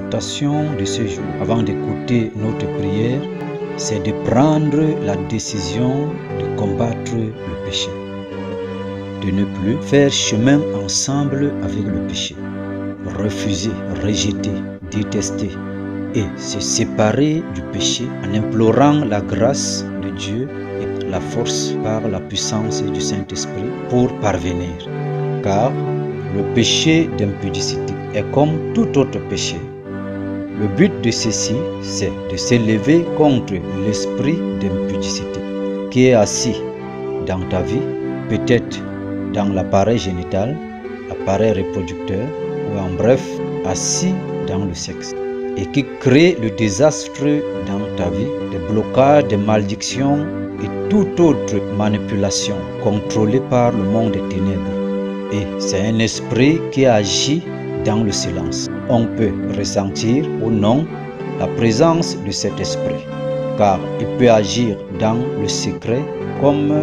l'exhortation de ce jour, avant d'écouter notre prière, c'est de prendre la décision de combattre le péché, de ne plus faire chemin ensemble avec le péché, refuser, rejeter, détester et se séparer du péché en implorant la grâce de Dieu et la force par la puissance du Saint-Esprit pour parvenir. Car le péché d'impudicité est comme tout autre péché. Le but de ceci, c'est de s'élever contre l'esprit d'impudicité qui est assis dans ta vie, peut-être dans l'appareil génital, l'appareil reproducteur, ou en bref, assis dans le sexe, et qui crée le désastre dans ta vie, des blocages, des malédictions et toute autre manipulation contrôlée par le monde des ténèbres. Et c'est un esprit qui agit dans le silence. On peut ressentir ou non la présence de cet esprit, car il peut agir dans le secret comme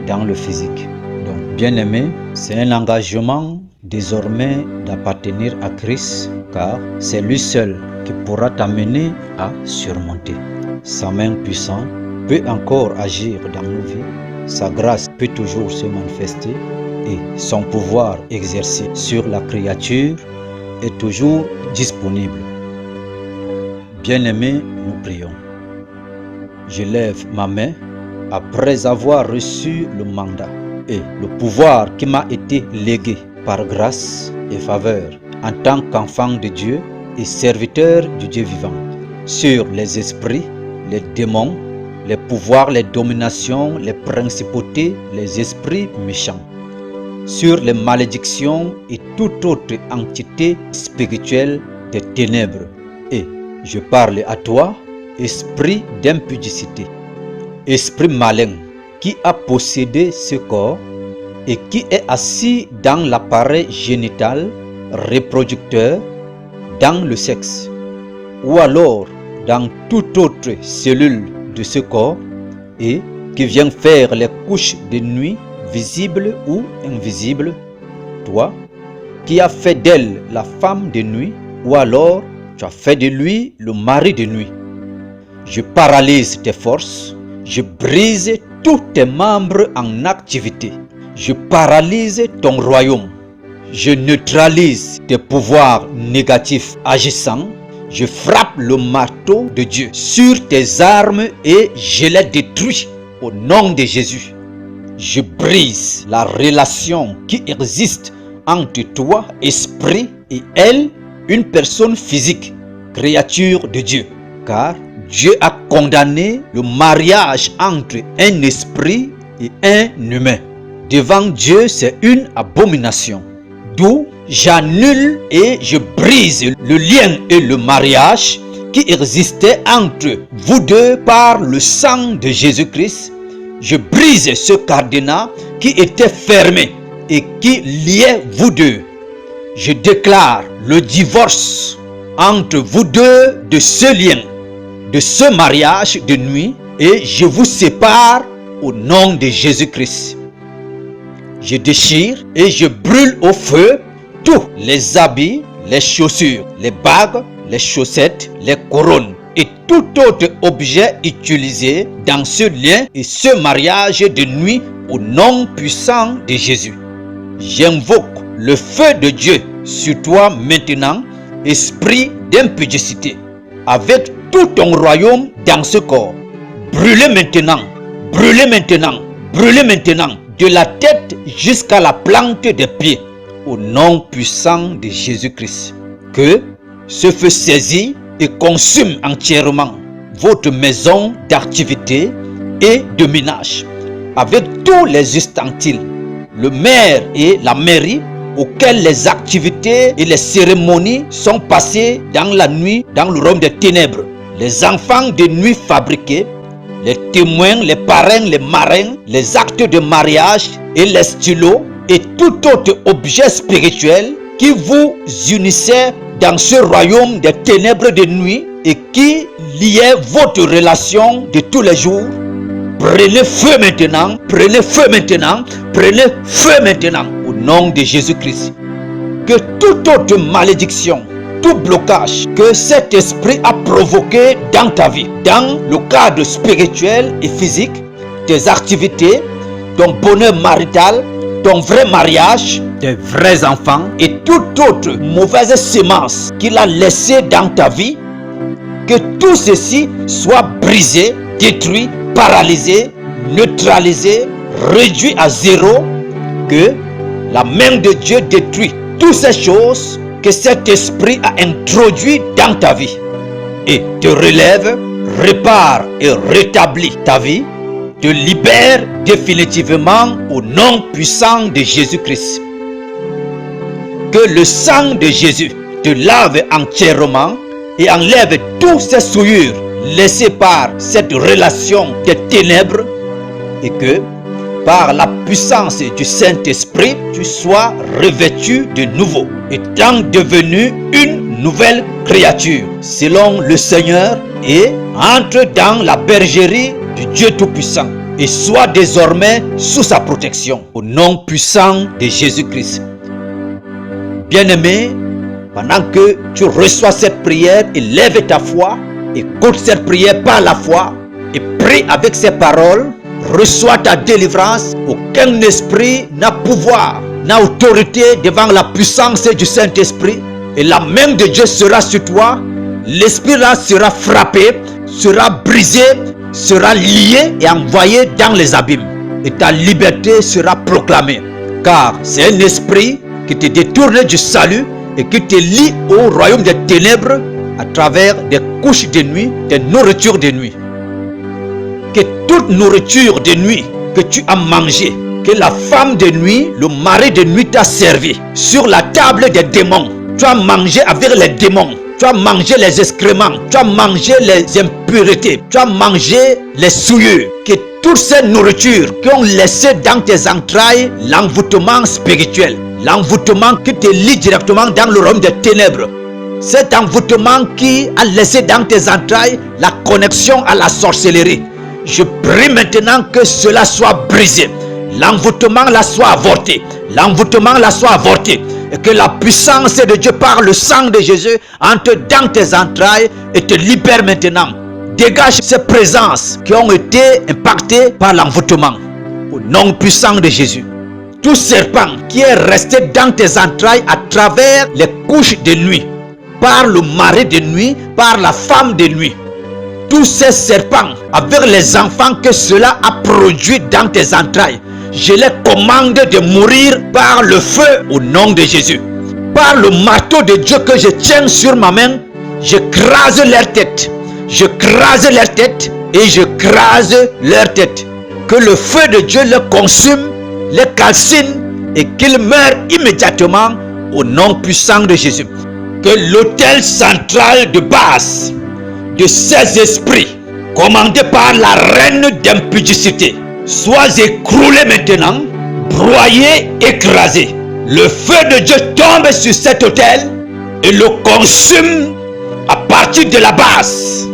dans le physique. Donc, bien-aimé, c'est un engagement désormais d'appartenir à Christ, car c'est lui seul qui pourra t'amener à surmonter. Sa main puissante peut encore agir dans nos vies, sa grâce peut toujours se manifester et son pouvoir exercé sur la créature est toujours disponible. Bien-aimé, nous prions. Je lève ma main après avoir reçu le mandat et le pouvoir qui m'a été légué par grâce et faveur en tant qu'enfant de Dieu et serviteur du Dieu vivant, sur les esprits, les démons, les pouvoirs, les dominations, les principautés, les esprits méchants, sur les malédictions et toute autre entité spirituelle des ténèbres. Et je parle à toi, esprit d'impudicité, esprit malin qui a possédé ce corps et qui est assis dans l'appareil génital reproducteur, dans le sexe, ou alors dans toute autre cellule de ce corps, et qui vient faire les couches de nuit, visibles ou invisibles. Toi, qui as fait d'elle la femme de nuit, ou alors tu as fait de lui le mari de nuit. Je paralyse tes forces, je brise tous tes membres en activité. Je paralyse ton royaume. Je neutralise tes pouvoirs négatifs agissants. Je frappe le marteau de Dieu sur tes armes et je les détruis au nom de Jésus. Je brise la relation qui existe entre toi, esprit, et elle, une personne physique, créature de Dieu. Car Dieu a condamné le mariage entre un esprit et un humain. Devant Dieu, c'est une abomination. D'où j'annule et je brise le lien et le mariage qui existait entre vous deux par le sang de Jésus-Christ. Je brise ce cadenas qui était fermé et qui liait vous deux. Je déclare le divorce entre vous deux de ce lien, de ce mariage de nuit, et je vous sépare au nom de Jésus-Christ. Je déchire et je brûle au feu tous les habits, les chaussures, les bagues, les chaussettes, les couronnes et tout autre objet utilisé dans ce lien et ce mariage de nuit au nom puissant de Jésus. J'invoque le feu de Dieu sur toi maintenant, esprit d'impudicité, avec tout ton royaume dans ce corps. Brûlez maintenant, brûlez maintenant, brûlez maintenant, de la tête jusqu'à la plante des pieds, au nom puissant de Jésus-Christ. Que ce feu saisit et consume entièrement votre maison d'activité et de ménage, avec tous les ustensiles, le maire et la mairie, auxquels les activités et les cérémonies sont passées dans la nuit, dans le royaume des ténèbres. Les enfants de nuit fabriqués, les témoins, les parrains, les marrains, les actes de mariage et les stylos et tout autre objet spirituel qui vous unissait dans ce royaume des ténèbres de nuit et qui liait votre relation de tous les jours. Prenez feu maintenant, prenez feu maintenant, prenez feu maintenant au nom de Jésus-Christ. Que toute autre malédiction, tout blocage que cet esprit a provoqué dans ta vie, dans le cadre spirituel et physique, tes activités, ton bonheur marital, ton vrai mariage, tes vrais enfants et toute autre mauvaise sémence qu'il a laissée dans ta vie, que tout ceci soit brisé, détruit, paralysé, neutralisé, réduit à zéro, que la main de Dieu détruit toutes ces choses que cet esprit a introduit dans ta vie et te relève, répare et rétablit ta vie, te libère définitivement au nom puissant de Jésus-Christ. Que le sang de Jésus te lave entièrement et enlève toutes ces souillures laissées par cette relation des ténèbres et que par la puissance du Saint-Esprit, tu sois revêtu de nouveau, étant devenu une nouvelle créature, selon le Seigneur, et entre dans la bergerie du Dieu Tout-Puissant, et sois désormais sous sa protection, au nom puissant de Jésus-Christ. Bien-aimé, pendant que tu reçois cette prière, élève ta foi, écoute cette prière par la foi, et prie avec ces paroles, reçois ta délivrance. Aucun esprit n'a pouvoir, n'a autorité devant la puissance du Saint-Esprit. Et la main de Dieu sera sur toi. L'esprit là sera frappé, sera brisé, sera lié et envoyé dans les abîmes. Et ta liberté sera proclamée. Car c'est un esprit qui te détourne du salut et qui te lie au royaume des ténèbres à travers des couches de nuit, des nourritures de nuit. Que toute nourriture de nuit que tu as mangée, que la femme de nuit, le mari de nuit t'a servi sur la table des démons, tu as mangé avec les démons, tu as mangé les excréments, tu as mangé les impuretés, tu as mangé les souillures, que toutes ces nourritures qui ont laissé dans tes entrailles l'envoûtement spirituel, l'envoûtement qui te lie directement dans le royaume des ténèbres, cet envoûtement qui a laissé dans tes entrailles la connexion à la sorcellerie, je prie maintenant que cela soit brisé. L'envoûtement là soit avorté. L'envoûtement là soit avorté. Et que la puissance de Dieu par le sang de Jésus entre dans tes entrailles et te libère maintenant. Dégage ces présences qui ont été impactées par l'envoûtement. Au nom puissant de Jésus. Tout serpent qui est resté dans tes entrailles à travers les couches de nuit, par le mari de nuit, par la femme de nuit, tous ces serpents avec les enfants que cela a produit dans tes entrailles, je les commande de mourir par le feu au nom de Jésus. Par le marteau de Dieu que je tiens sur ma main, je crase leur tête. Je crase leur tête et je crase leur tête. Que le feu de Dieu les consume, les calcine et qu'ils meurent immédiatement au nom puissant de Jésus. Que l'autel central de base de ces esprits, commandés par la reine d'impudicité, sois écroulé maintenant, broyé, écrasé. Le feu de Dieu tombe sur cet autel et le consume à partir de la base,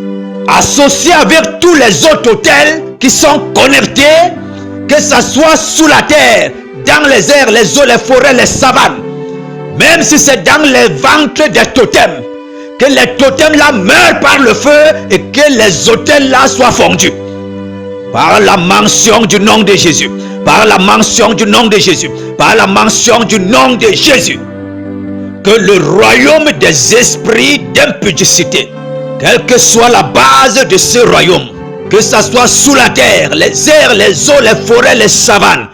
associé avec tous les autres autels qui sont connectés, que ce soit sous la terre, dans les airs, les eaux, les forêts, les savanes, même si c'est dans les ventres des totems. Que les totems là meurent par le feu et que les autels là soient fondus. Par la mention du nom de Jésus. Par la mention du nom de Jésus. Par la mention du nom de Jésus. Que le royaume des esprits d'impudicité, quelle que soit la base de ce royaume, que ce soit sous la terre, les airs, les eaux, les forêts, les savanes,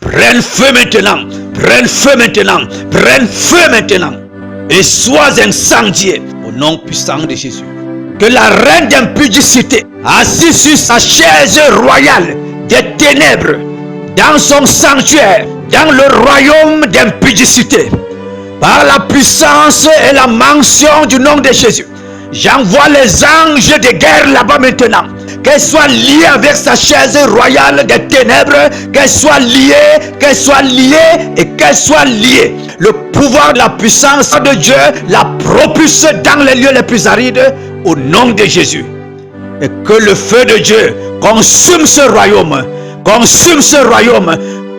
prenne feu maintenant. Prenne feu maintenant. Prenne feu maintenant. Et sois incendié au nom puissant de Jésus. Que la reine d'impudicité, assise sur sa chaise royale des ténèbres, dans son sanctuaire, dans le royaume d'impudicité, par la puissance et la mention du nom de Jésus, j'envoie les anges de guerre là-bas maintenant. Qu'elle soit liée avec sa chaise royale des ténèbres, qu'elle soit liée et qu'elle soit liée. Le pouvoir de la puissance de Dieu la propulse dans les lieux les plus arides au nom de Jésus. Et que le feu de Dieu consume ce royaume,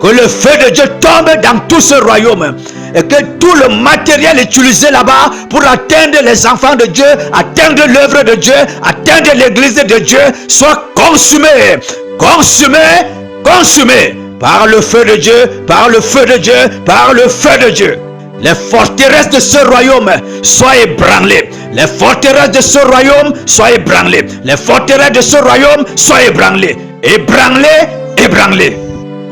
que le feu de Dieu tombe dans tout ce royaume et que tout le matériel utilisé là-bas pour atteindre les enfants de Dieu, atteindre l'œuvre de Dieu, atteindre l'église de Dieu soit consumé, consumé, consumé par le feu de Dieu, par le feu de Dieu, par le feu de Dieu. Les forteresses de ce royaume soient ébranlées. Les forteresses de ce royaume soient ébranlées. Les forteresses de ce royaume soient ébranlées. Ébranlées, ébranlées.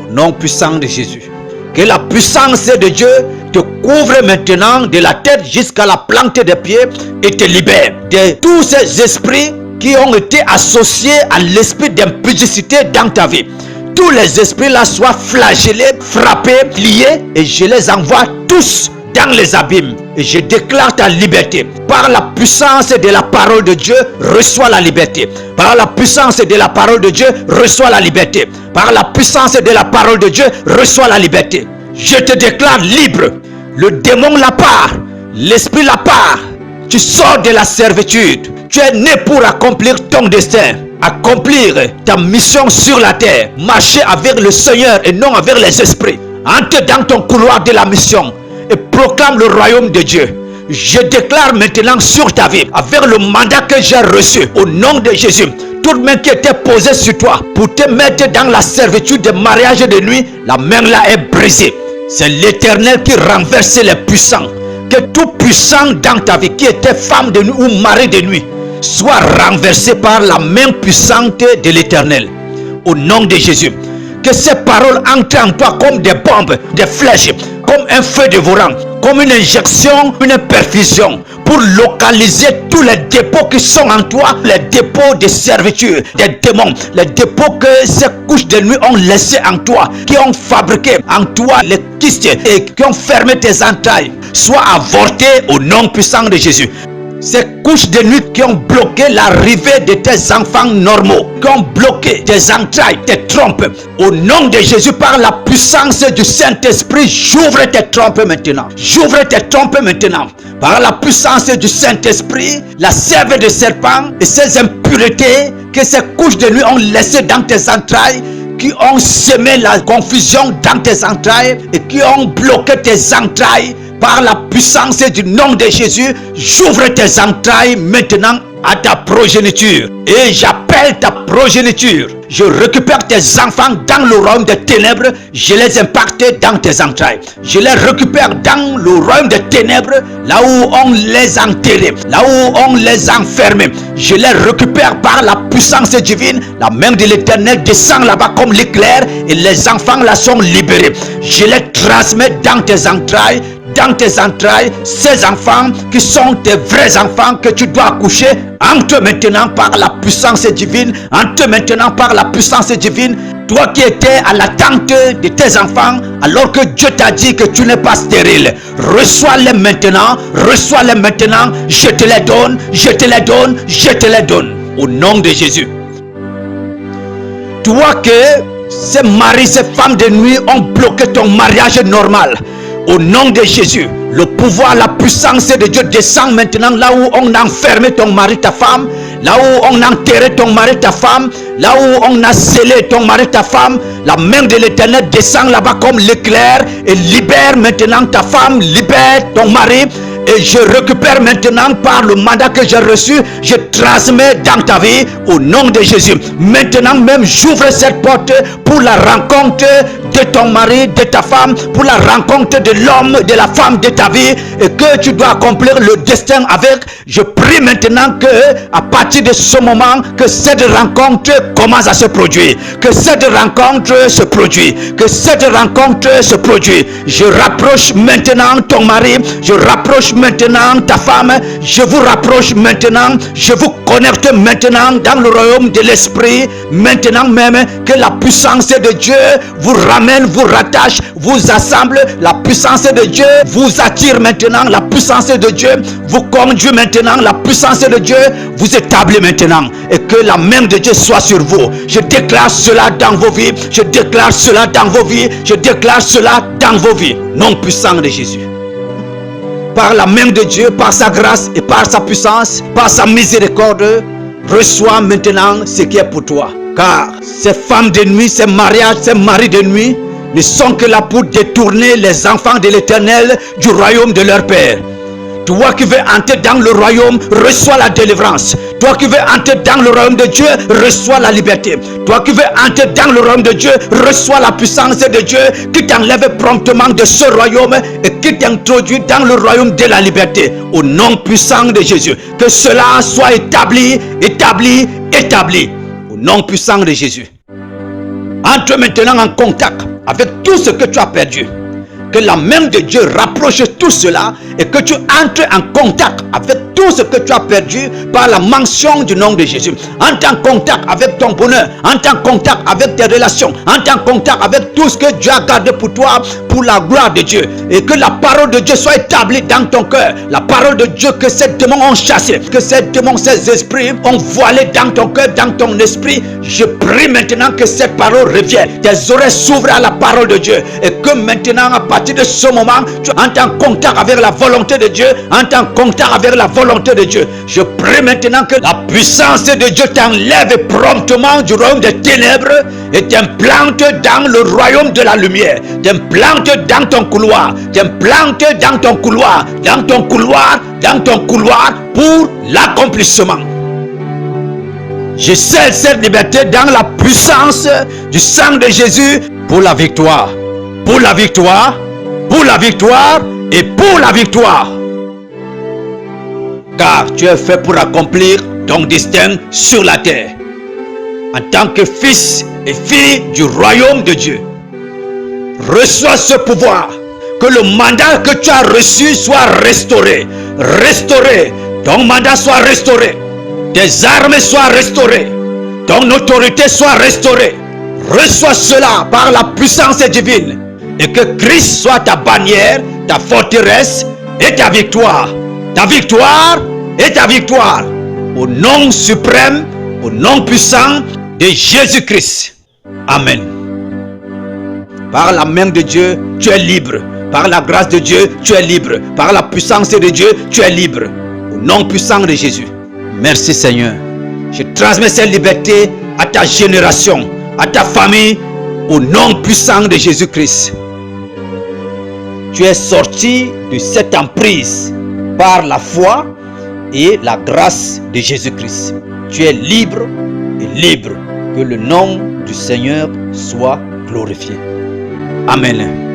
Au nom puissant de Jésus. Que la puissance de Dieu te couvre maintenant de la tête jusqu'à la plante des pieds et te libère de tous ces esprits qui ont été associés à l'esprit d'impudicité dans ta vie. Tous les esprits là soient flagellés, frappés, liés, et je les envoie tous dans les abîmes. Et je déclare ta liberté. Par la puissance de la parole de Dieu, reçois la liberté. Par la puissance de la parole de Dieu, reçois la liberté. Par la puissance de la parole de Dieu, reçois la liberté. Je te déclare libre. Le démon la part, l'esprit la part. Tu sors de la servitude. Tu es né pour accomplir ton destin. Accomplir ta mission sur la terre. Marcher avec le Seigneur et non avec les esprits. Entre dans ton couloir de la mission et proclame le royaume de Dieu. Je déclare maintenant sur ta vie, avec le mandat que j'ai reçu, au nom de Jésus, toute main qui était posée sur toi pour te mettre dans la servitude de mariage de nuit, la main là est brisée. C'est l'Éternel qui renverse les puissants. Que tout puissant dans ta vie qui était femme de nuit ou mari de nuit soit renversé par la main puissante de l'Éternel. Au nom de Jésus. Que ces paroles entrent en toi comme des bombes, des flèches, comme un feu dévorant, comme une injection, une perfusion, pour localiser tous les dépôts qui sont en toi, les dépôts de servitude, des démons, les dépôts que ces couches de nuit ont laissés en toi, qui ont fabriqué en toi les kystes et qui ont fermé tes entrailles, soient avortés au nom puissant de Jésus. Ces couches de nuit qui ont bloqué l'arrivée de tes enfants normaux, qui ont bloqué tes entrailles, tes trompes, au nom de Jésus, par la puissance du Saint-Esprit, j'ouvre tes trompes maintenant. J'ouvre tes trompes maintenant. Par la puissance du Saint-Esprit, la sève de serpent et ces impuretés que ces couches de nuit ont laissées dans tes entrailles, qui ont semé la confusion dans tes entrailles et qui ont bloqué tes entrailles. Par la puissance du nom de Jésus, j'ouvre tes entrailles maintenant à ta progéniture. Et j'appelle ta progéniture. Je récupère tes enfants dans le royaume des ténèbres. Je les impacte dans tes entrailles. Je les récupère dans le royaume des ténèbres, là où on les a enterrés, là où on les a enfermés. Je les récupère par la puissance divine. La main de l'Éternel descend là-bas comme l'éclair et les enfants là sont libérés. Je les transmets dans tes entrailles. Dans tes entrailles, ces enfants qui sont tes vrais enfants que tu dois accoucher, entre maintenant par la puissance divine, entre maintenant par la puissance divine. Toi qui étais à l'attente de tes enfants, alors que Dieu t'a dit que tu n'es pas stérile, reçois-les maintenant, je te les donne, je te les donne, je te les donne, au nom de Jésus. Toi que ces maris, ces femmes de nuit ont bloqué ton mariage normal, au nom de Jésus, le pouvoir, la puissance de Dieu descend maintenant là où on a enfermé ton mari, ta femme, là où on a enterré ton mari, ta femme, là où on a scellé ton mari, ta femme. La main de l'Éternel descend là-bas comme l'éclair et libère maintenant ta femme, libère ton mari. Et je récupère maintenant par le mandat que j'ai reçu, je transmets dans ta vie au nom de Jésus. Maintenant même, j'ouvre cette porte pour la rencontre de ton mari, de ta femme, pour la rencontre de l'homme, de la femme de ta vie, et que tu dois accomplir le destin avec. Je prie maintenant que, à partir de ce moment, que cette rencontre commence à se produire, que cette rencontre se produit, que cette rencontre se produit. Je rapproche maintenant ton mari, je rapproche maintenant ta femme, je vous rapproche maintenant, je vous connecte maintenant dans le royaume de l'esprit. Maintenant même que la puissance de Dieu vous ramène, vous rattache, vous assemble. La puissance de Dieu vous attire maintenant, la puissance de Dieu vous conduit maintenant, la puissance de Dieu vous établit maintenant. Et que la main de Dieu soit sur vous. Je déclare cela dans vos vies, je déclare cela dans vos vies, je déclare cela dans vos vies. Nom puissant de Jésus. Par la main de Dieu, par sa grâce et par sa puissance, par sa miséricorde, reçois maintenant ce qui est pour toi. Car ces femmes de nuit, ces mariages, ces maris de nuit ne sont que là pour détourner les enfants de l'Éternel du royaume de leur Père. Toi qui veux entrer dans le royaume, reçois la délivrance. Toi qui veux entrer dans le royaume de Dieu, reçois la liberté. Toi qui veux entrer dans le royaume de Dieu, reçois la puissance de Dieu qui t'enlève promptement de ce royaume et qui t'introduit dans le royaume de la liberté. Au nom puissant de Jésus, que cela soit établi, établi, établi. Au nom puissant de Jésus. Entre maintenant en contact avec tout ce que tu as perdu. Que la main de Dieu rapproche tout cela et que tu entres en contact avec tout ce que tu as perdu par la mention du nom de Jésus. Entre en contact avec ton bonheur, entre en contact avec tes relations, entre en contact avec tout ce que Dieu a gardé pour toi, pour la gloire de Dieu. Et que la parole de Dieu soit établie dans ton cœur. La parole de Dieu que ces démons ont chassé, que ces démons, ces esprits ont voilé dans ton cœur, dans ton esprit. Je prie maintenant que cette parole revienne. Tes oreilles s'ouvrent à la parole de Dieu et que maintenant, à partir de ce moment, tu entres en contact avec la volonté de Dieu, entres en contact avec la volonté de Dieu. Je prie maintenant que la puissance de Dieu t'enlève promptement du royaume des ténèbres et t'implante dans le royaume de la lumière. T'implante dans ton couloir, t'implante dans ton couloir, dans ton couloir, dans ton couloir pour l'accomplissement. Je scelle cette liberté dans la puissance du sang de Jésus pour la victoire. Pour la victoire, pour la victoire et pour la victoire. Car tu es fait pour accomplir ton destin sur la terre. En tant que fils et fille du royaume de Dieu. Reçois ce pouvoir. Que le mandat que tu as reçu soit restauré. Restauré. Ton mandat soit restauré. Tes armes soient restaurées. Ton autorité soit restaurée. Reçois cela par la puissance divine. Et que Christ soit ta bannière, ta forteresse et ta victoire. Ta victoire et ta victoire. Au nom suprême, au nom puissant de Jésus-Christ. Amen. Par la main de Dieu, tu es libre. Par la grâce de Dieu, tu es libre. Par la puissance de Dieu, tu es libre. Au nom puissant de Jésus. Merci Seigneur. Je transmets cette liberté à ta génération, à ta famille, au nom puissant de Jésus-Christ. Tu es sorti de cette emprise par la foi et la grâce de Jésus-Christ. Tu es libre et libre. Que le nom du Seigneur soit glorifié. Amen.